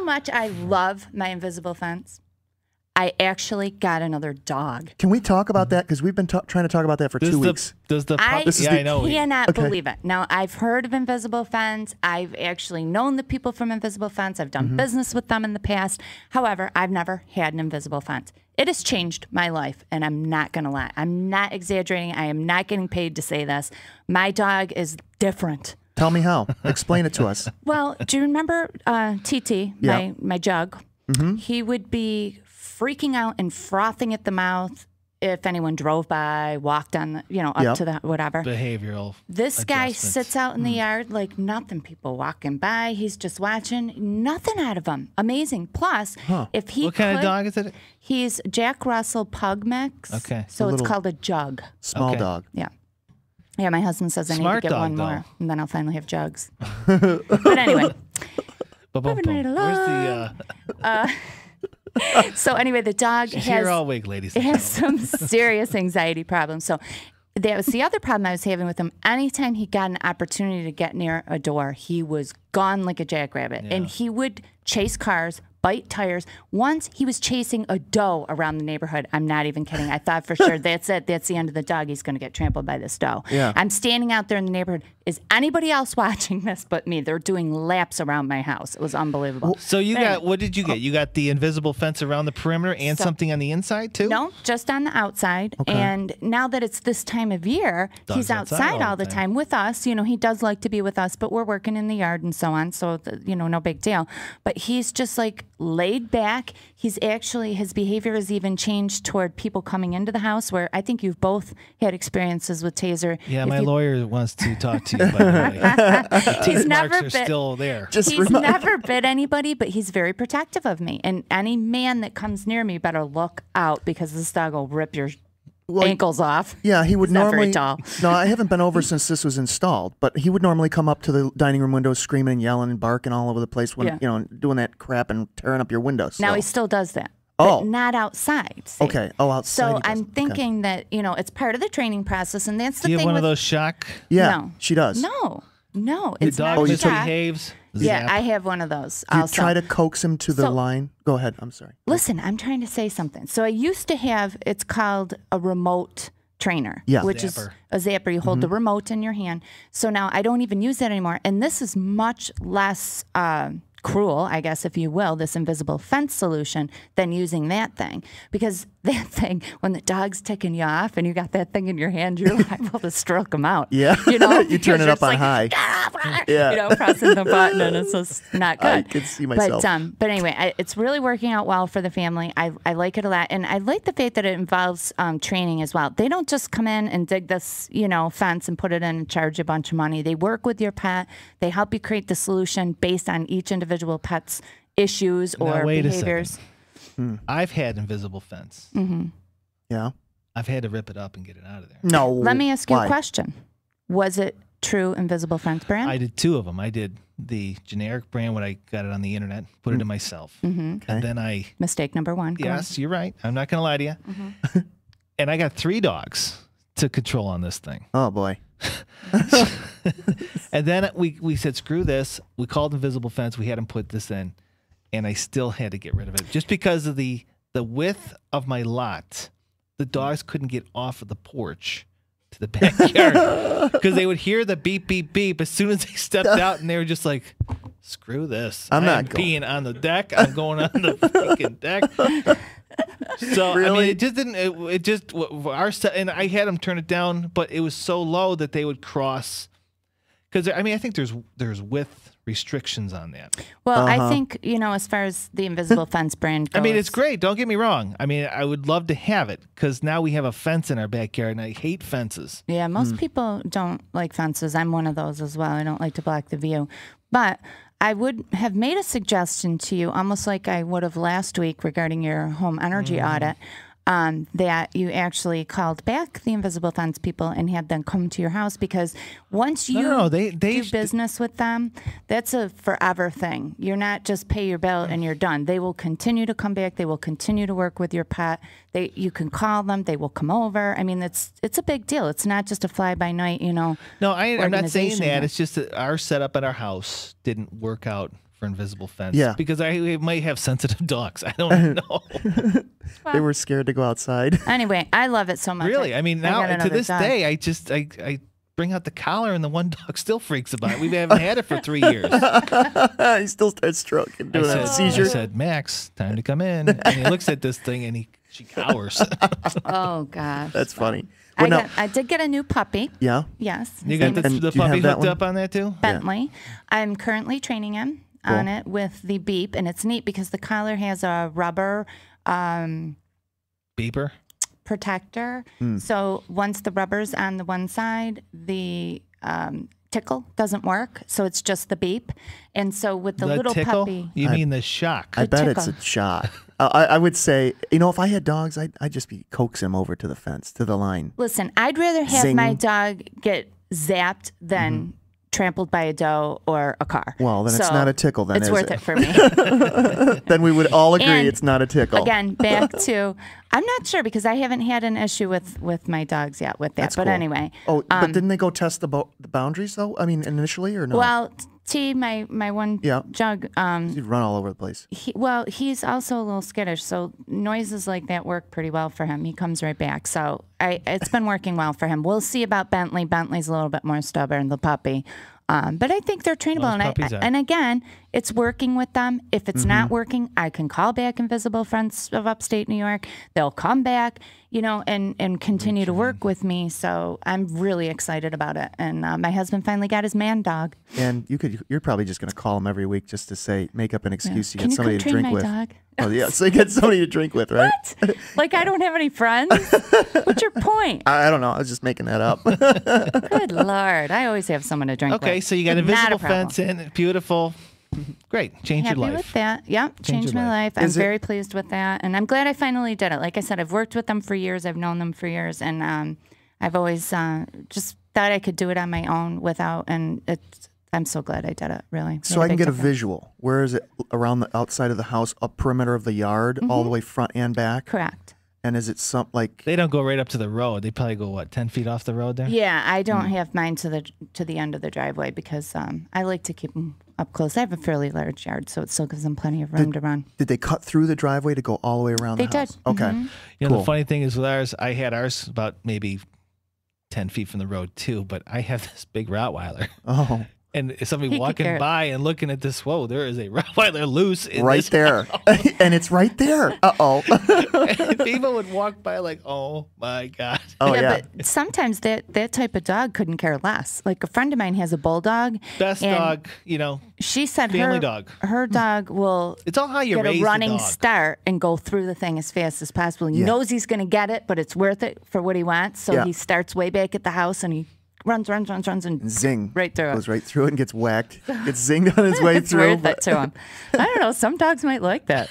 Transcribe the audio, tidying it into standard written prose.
how much I love my invisible fence? I actually got another dog. Can we talk about that? Because we've been trying to talk about that for 2 weeks. I cannot believe it. Now, I've heard of Invisible Fence. I've actually known the people from Invisible Fence. I've done business with them in the past. However, I've never had an invisible fence. It has changed my life, and I'm not going to lie. I'm not exaggerating. I am not getting paid to say this. My dog is different. Tell me how. Explain it to us. Well, do you remember TT, my jug? He would be freaking out and frothing at the mouth if anyone drove by, walked on the, up to the whatever. Behavioral. This guy sits out in the yard like nothing. People walking by, he's just watching. Nothing out of him. Amazing. Plus, if he What kind of dog is it? He's Jack Russell Pug Mix. Okay. So it's called a jug. Small dog. Yeah. Yeah, my husband says I need to get one more, and then I'll finally have jugs. But anyway. Moving right along. Where's the... So anyway, the dog She's here all week, ladies. has some serious anxiety problems. So that was the other problem I was having with him. Anytime he got an opportunity to get near a door, he was gone like a jackrabbit. And he would chase cars, bite tires. Once he was chasing a doe around the neighborhood. I'm not even kidding. I thought for sure, that's it. That's the end of the dog. He's going to get trampled by this doe. Yeah. I'm standing out there in the neighborhood. Is anybody else watching this but me? They're doing laps around my house. It was unbelievable. So you got, what did you get? You got the invisible fence around the perimeter and something on the inside too? No, just on the outside. Okay. And now that it's this time of year, he's outside all the time with us. He does like to be with us, but we're working in the yard and so on. So, no big deal. But he's just like laid back. He's actually, his behavior has even changed toward people coming into the house, where I think you've both had experiences with Taser. Yeah, my lawyer wants to talk to you, by the way. He's never marks are still there. He's never bit anybody, but he's very protective of me. And any man that comes near me better look out, because this dog will rip your ankles off. Yeah, he would He's normally. Not very tall. No, I haven't been over since this was installed, but he would normally come up to the dining room window, screaming and yelling and barking all over the place when doing that crap and tearing up your windows. Now he still does that. But not outside. See? Okay. Oh, outside. So I'm thinking that it's part of the training process, and that's the thing. Do you have one of those shock? Yeah, no, she does. No, the it's dog not misbehaves. Yeah, I have one of those. You try to coax him to the line. Go ahead. I'm sorry. Listen, I'm trying to say something. So I used to have. It's called a remote trainer, which is a zapper. You hold the remote in your hand. So now I don't even use that anymore, and this is much less cruel, I guess, if you will, this invisible fence solution, than using that thing. Because that thing, when the dog's ticking you off and you got that thing in your hand, you're liable to stroke him out. Yeah. You turn it up on high. Pressing the button, and it's just not good. I can see myself. But anyway, it's really working out well for the family. I like it a lot. And I like the fact that it involves training as well. They don't just come in and dig this, fence and put it in and charge a bunch of money. They work with your pet. They help you create the solution based on each individual pet's issues or behaviors. I've had invisible fence. Yeah. I've had to rip it up and get it out of there. No. Let me ask you a question. Was it true invisible fence brand? I did 2 of them. I did the generic brand when I got it on the internet, put it in myself. And then Mistake number 1. Yes, you're right. I'm not going to lie to you. And I got 3 dogs to control on this thing. Oh, boy. And then we said, screw this. We called invisible fence. We had them put this in. And I still had to get rid of it. Just because of the width of my lot, the dogs couldn't get off of the porch to the backyard. Because they would hear the beep, beep, beep as soon as they stepped out. And they were just like, screw this. I'm not peeing on the deck. I'm going on the freaking deck. So really? I mean, it just didn't. It just and I had them turn it down, but it was so low that they would cross. Because I mean, I think there's width restrictions on that. Well, I think as far as the invisible fence brand goes, I mean, it's great. Don't get me wrong. I mean, I would love to have it because now we have a fence in our backyard, and I hate fences. Yeah, most people don't like fences. I'm one of those as well. I don't like to block the view, but I would have made a suggestion to you, almost like I would have last week regarding your home energy audit, that you actually called back the invisible fence people and had them come to your house, because once you they do business with them, that's a forever thing. You're not just pay your bill and you're done. They will continue to come back. They will continue to work with your pet. You can call them. They will come over. I mean, it's a big deal. It's not just a fly-by-night, No, I'm not saying that. Here. It's just that our setup at our house didn't work out for invisible fence. Yeah. Because I might have sensitive dogs. I don't know. They were scared to go outside. Anyway, I love it so much. Really? I mean, now to this day, I bring out the collar and the one dog still freaks about it. We haven't had it for 3 years. He still starts stroking, doing a seizure. I said, Max, time to come in. And he looks at this thing and she cowers. Oh, gosh. That's funny. Well, I did get a new puppy. Yeah? Yes. You got the puppy hooked up on that too? Bentley. Yeah. I'm currently training him on it with the beep, and it's neat because the collar has a rubber beeper protector. So once the rubber's on the one side, the tickle doesn't work, so it's just the beep. And so with the little tickle? puppy, you mean the shock? I bet it's a shock. I would say, if I had dogs, I'd just be coaxing them over to the fence, to the line. Listen, I'd rather have my dog get zapped than trampled by a doe or a car. Well, then it's not a tickle, then, it's worth it for me. Then we would all agree it's not a tickle. Again, back to, I'm not sure because I haven't had an issue with my dogs yet with that. That's but cool. Anyway. Oh, but didn't they go test the boundaries, though? I mean, initially, or no? Well, T, my one jug. He'd run all over the place. He's also a little skittish, so noises like that work pretty well for him. He comes right back. So it's been working well for him. We'll see about Bentley. Bentley's a little bit more stubborn, the puppy. But I think they're trainable. And again, it's working with them. If it's not working, I can call back Invisible Friends of Upstate New York. They'll come back, and continue to work with me. So I'm really excited about it. And my husband finally got his man dog. And you're probably just going to call him every week just to make up an excuse to get somebody to drink with. Dog? Oh, yeah. So you get somebody to drink with, right? What? Like I don't have any friends? What's your point? I don't know. I was just making that up. Good Lord. I always have someone to drink with. Okay, so you got invisible fence in. Beautiful. Great. Change your life. Happy with that. Yep. Changed my life. I'm very pleased with that. And I'm glad I finally did it. Like I said, I've worked with them for years. I've known them for years. And I've always just thought I could do it on my own without. And I'm so glad I did it, really. So I can get a visual. Where is it? Around the outside of the house, a perimeter of the yard, all the way front and back? Correct. And is it something like... They don't go right up to the road. They probably go, what, 10 feet off the road there? Yeah, I don't have mine to the end of the driveway because I like to keep them up close. I have a fairly large yard, so it still gives them plenty of room to run. Did they cut through the driveway to go all the way around the house? They did. Okay. The funny thing is with ours, I had ours about maybe 10 feet from the road too, but I have this big Rottweiler. Oh. And somebody walking by and looking at this, whoa, there is a Rottweiler loose in right there. And it's right there. Uh-oh. And people would walk by like, oh, my God. Oh, yeah. But sometimes that type of dog couldn't care less. Like a friend of mine has a bulldog. Best dog, she said family her dog will it's all how you get raise a running the dog. Start and go through the thing as fast as possible. He knows he's going to get it, but it's worth it for what he wants. So he starts way back at the house and he runs, and zing. Right through it. Goes right through it and gets whacked. Gets zinged on his way through. It's worth it to him. I don't know. Some dogs might like that,